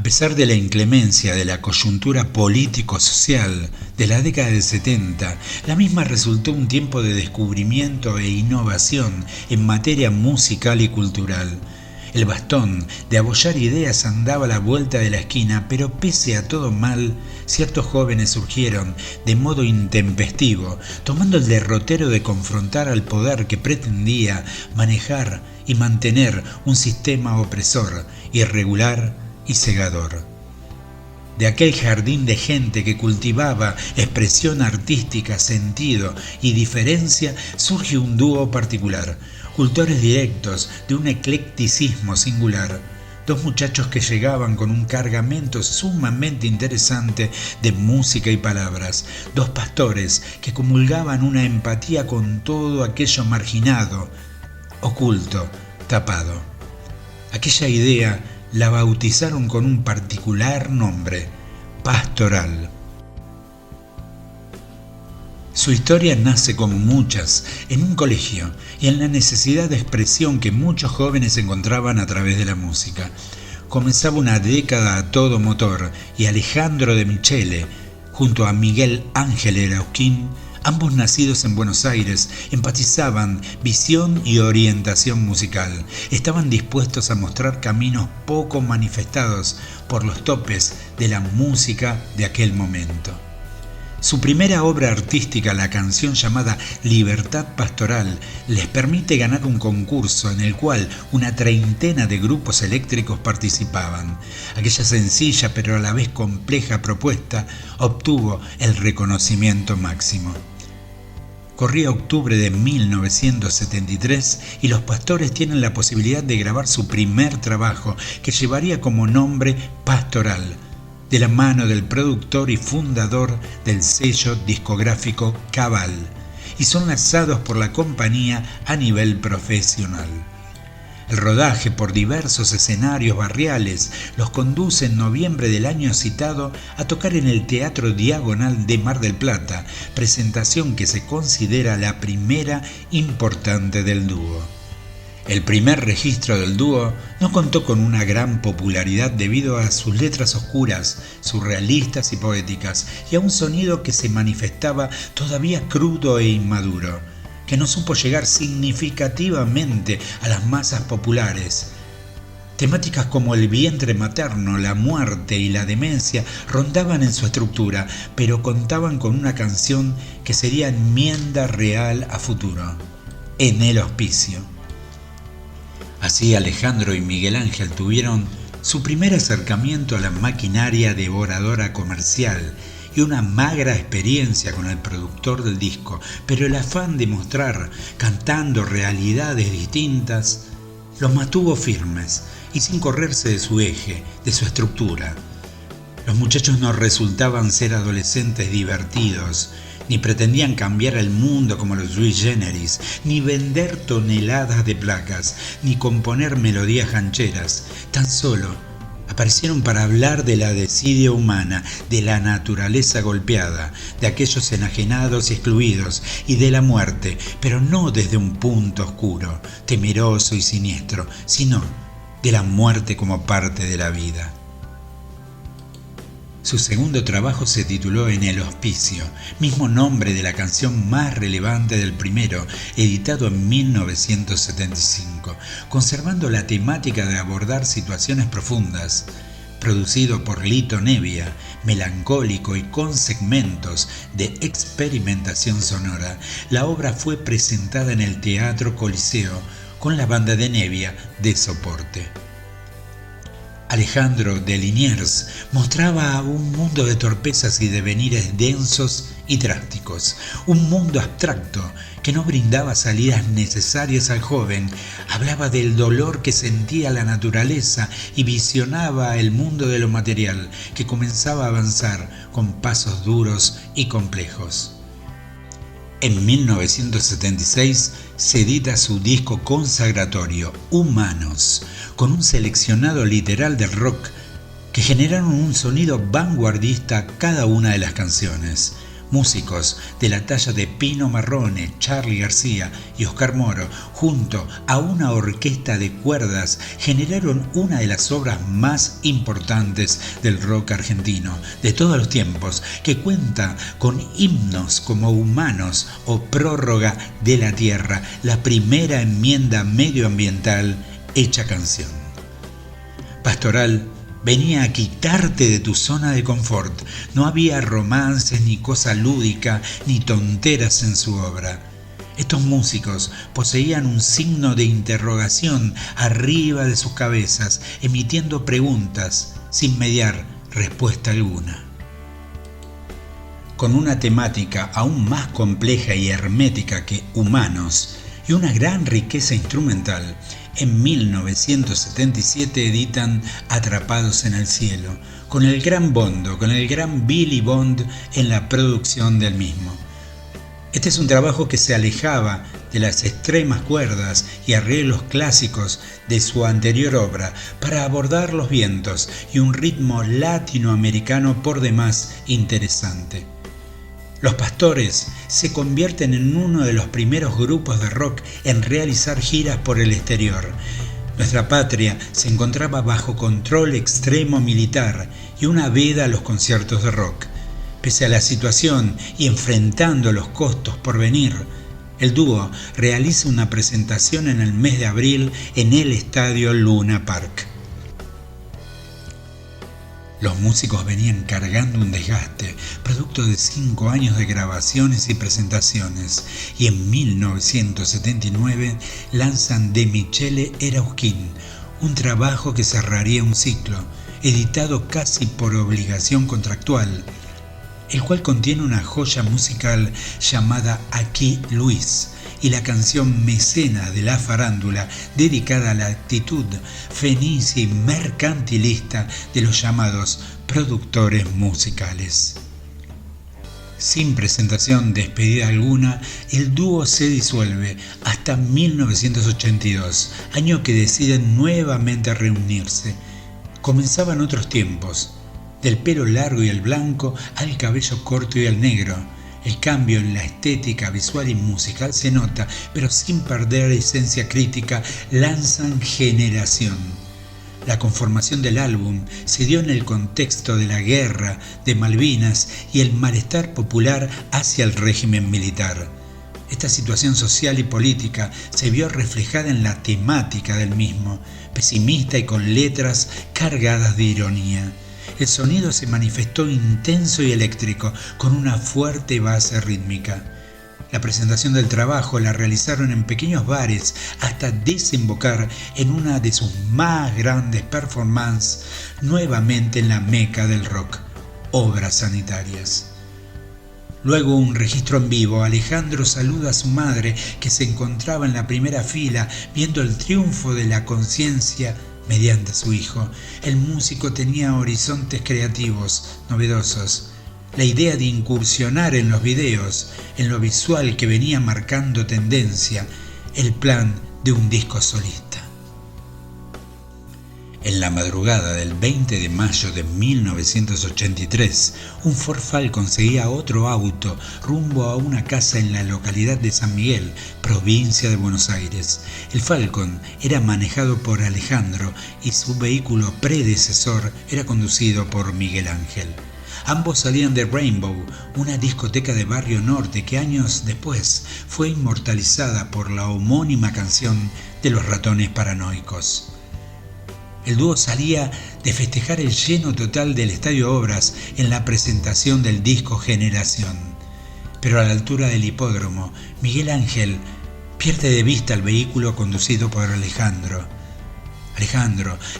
A pesar de la inclemencia de la coyuntura político-social de la década del 70, la misma resultó un tiempo de descubrimiento e innovación en materia musical y cultural. El bastón de abollar ideas andaba a la vuelta de la esquina, pero pese a todo mal, ciertos jóvenes surgieron de modo intempestivo, tomando el derrotero de confrontar al poder que pretendía manejar y mantener un sistema opresor, irregular y cegador. De aquel jardín de gente que cultivaba expresión artística, sentido y diferencia, surge un dúo particular, cultores directos de un eclecticismo singular. Dos muchachos que llegaban con un cargamento sumamente interesante de música y palabras. Dos pastores que comulgaban una empatía con todo aquello marginado, oculto, tapado. Aquella idea la bautizaron con un particular nombre: pastoral. Su historia nace, como muchas, en un colegio y en la necesidad de expresión que muchos jóvenes encontraban a través de la música. Comenzaba una década a todo motor y Alejandro de Michele, junto a Miguel Ángel Erauquín, ambos nacidos en Buenos Aires, empatizaban visión y orientación musical. Estaban dispuestos a mostrar caminos poco manifestados por los topes de la música de aquel momento. Su primera obra artística, la canción llamada Libertad Pastoral, les permite ganar un concurso en el cual una treintena de grupos eléctricos participaban. Aquella sencilla pero a la vez compleja propuesta obtuvo el reconocimiento máximo. Corría octubre de 1973 y los Pastores tienen la posibilidad de grabar su primer trabajo, que llevaría como nombre Pastoral, de la mano del productor y fundador del sello discográfico Cabal, y son lanzados por la compañía a nivel profesional. El rodaje por diversos escenarios barriales los conduce en noviembre del año citado a tocar en el Teatro Diagonal de Mar del Plata, presentación que se considera la primera importante del dúo. El primer registro del dúo no contó con una gran popularidad debido a sus letras oscuras, surrealistas y poéticas, y a un sonido que se manifestaba todavía crudo e inmaduro, que no supo llegar significativamente a las masas populares. Temáticas como el vientre materno, la muerte y la demencia rondaban en su estructura, pero contaban con una canción que sería enmienda real a futuro: En el hospicio. Así Alejandro y Miguel Ángel tuvieron su primer acercamiento a la maquinaria devoradora comercial y una magra experiencia con el productor del disco, pero el afán de mostrar, cantando realidades distintas, los mantuvo firmes y sin correrse de su eje, de su estructura. Los muchachos no resultaban ser adolescentes divertidos, ni pretendían cambiar el mundo como los sui generis, ni vender toneladas de placas, ni componer melodías gancheras. Tan solo aparecieron para hablar de la desidia humana, de la naturaleza golpeada, de aquellos enajenados y excluidos, y de la muerte, pero no desde un punto oscuro, temeroso y siniestro, sino de la muerte como parte de la vida. Su segundo trabajo se tituló En el hospicio, mismo nombre de la canción más relevante del primero, editado en 1975, conservando la temática de abordar situaciones profundas. Producido por Lito Nebbia, melancólico y con segmentos de experimentación sonora, la obra fue presentada en el Teatro Coliseo con la banda de Nebbia de soporte. Alejandro de Liniers mostraba un mundo de torpezas y devenires densos y drásticos, un mundo abstracto que no brindaba salidas necesarias al joven, hablaba del dolor que sentía la naturaleza y visionaba el mundo de lo material, que comenzaba a avanzar con pasos duros y complejos. En 1976 se edita su disco consagratorio, Humanos, con un seleccionado literal del rock que generaron un sonido vanguardista cada una de las canciones. Músicos de la talla de Pino Marrone, Charly García y Oscar Moro, junto a una orquesta de cuerdas, generaron una de las obras más importantes del rock argentino de todos los tiempos, que cuenta con himnos como Humanos o Prórroga de la Tierra, la primera enmienda medioambiental hecha canción. Pastoral venía a quitarte de tu zona de confort. No había romances, ni cosa lúdica, ni tonteras en su obra. Estos músicos poseían un signo de interrogación arriba de sus cabezas, emitiendo preguntas sin mediar respuesta alguna. Con una temática aún más compleja y hermética que Humanos y una gran riqueza instrumental, en 1977 editan Atrapados en el Cielo, con el gran Bondo, con el gran Billy Bond en la producción del mismo. Este es un trabajo que se alejaba de las extremas cuerdas y arreglos clásicos de su anterior obra para abordar los vientos y un ritmo latinoamericano por demás interesante. Los Pastores se convierten en uno de los primeros grupos de rock en realizar giras por el exterior. Nuestra patria se encontraba bajo control extremo militar y una veda a los conciertos de rock. Pese a la situación y enfrentando los costos por venir, el dúo realiza una presentación en el mes de abril en el estadio Luna Park. Los músicos venían cargando un desgaste, producto de 5 años de grabaciones y presentaciones, y en 1979 lanzan De Michele Erauskin, un trabajo que cerraría un ciclo, editado casi por obligación contractual, el cual contiene una joya musical llamada Aquí Luis, y la canción Mecena de la farándula, dedicada a la actitud fenicia y mercantilista de los llamados productores musicales. Sin presentación despedida alguna, el dúo se disuelve hasta 1982, año que deciden nuevamente reunirse. Comenzaban otros tiempos, del pelo largo y el blanco al cabello corto y el negro. El cambio en la estética visual y musical se nota, pero sin perder esencia crítica, lanzan Generación. La conformación del álbum se dio en el contexto de la guerra de Malvinas y el malestar popular hacia el régimen militar. Esta situación social y política se vio reflejada en la temática del mismo, pesimista y con letras cargadas de ironía. El sonido se manifestó intenso y eléctrico, con una fuerte base rítmica. La presentación del trabajo la realizaron en pequeños bares hasta desembocar en una de sus más grandes performances, nuevamente en la meca del rock, Obras Sanitarias. Luego un registro en vivo, Alejandro saluda a su madre, que se encontraba en la primera fila viendo el triunfo de la conciencia mediante su hijo. El músico tenía horizontes creativos, novedosos. La idea de incursionar en los videos, en lo visual que venía marcando tendencia, el plan de un disco solista. En la madrugada del 20 de mayo de 1983, un Ford Falcon seguía otro auto rumbo a una casa en la localidad de San Miguel, provincia de Buenos Aires. El Falcon era manejado por Alejandro y su vehículo predecesor era conducido por Miguel Ángel. Ambos salían de Rainbow, una discoteca de Barrio Norte que años después fue inmortalizada por la homónima canción de Los Ratones Paranoicos. El dúo salía de festejar el lleno total del Estadio Obras en la presentación del disco Generación. Pero a la altura del hipódromo, Miguel Ángel pierde de vista el vehículo conducido por Alejandro.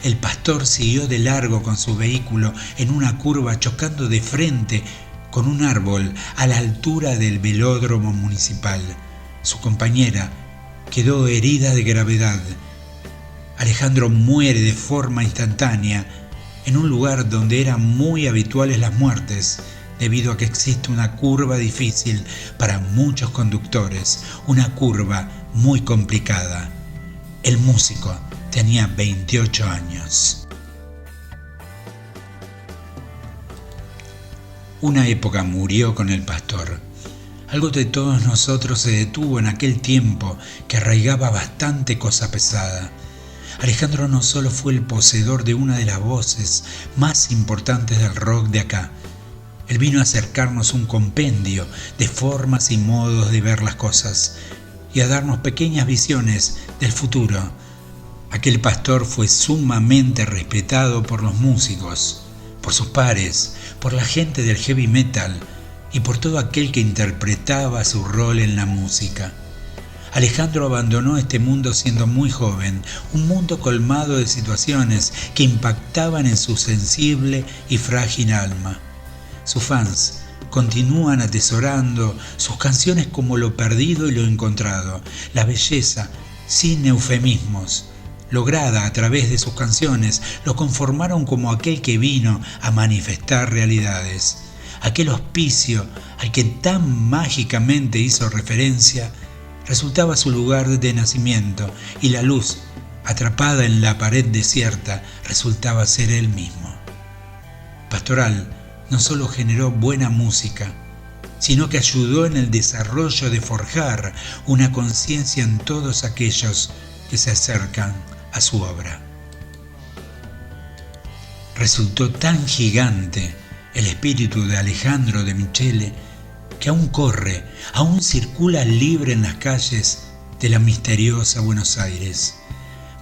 El pastor, siguió de largo con su vehículo en una curva, chocando de frente con un árbol a la altura del velódromo municipal. Su compañera quedó herida de gravedad. Alejandro muere de forma instantánea en un lugar donde eran muy habituales las muertes, debido a que existe una curva difícil para muchos conductores, una curva muy complicada. El músico tenía 28 años. Una época murió con el pastor. Algo de todos nosotros se detuvo en aquel tiempo que arraigaba bastante cosa pesada. Alejandro no solo fue el poseedor de una de las voces más importantes del rock de acá. Él vino a acercarnos un compendio de formas y modos de ver las cosas y a darnos pequeñas visiones del futuro. Aquel pastor fue sumamente respetado por los músicos, por sus pares, por la gente del heavy metal y por todo aquel que interpretaba su rol en la música. Alejandro abandonó este mundo siendo muy joven, un mundo colmado de situaciones que impactaban en su sensible y frágil alma. Sus fans continúan atesorando sus canciones como lo perdido y lo encontrado, la belleza, sin eufemismos, lograda a través de sus canciones, lo conformaron como aquel que vino a manifestar realidades. Aquel hospicio al que tan mágicamente hizo referencia resultaba su lugar de nacimiento, y la luz, atrapada en la pared desierta, resultaba ser él mismo. Pastoral no solo generó buena música, sino que ayudó en el desarrollo de forjar una conciencia en todos aquellos que se acercan a su obra. Resultó tan gigante el espíritu de Alejandro de Michele que aún corre, aún circula libre en las calles de la misteriosa Buenos Aires,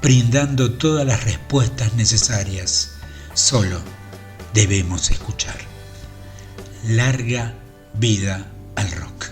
brindando todas las respuestas necesarias. Solo debemos escuchar. Larga vida al rock.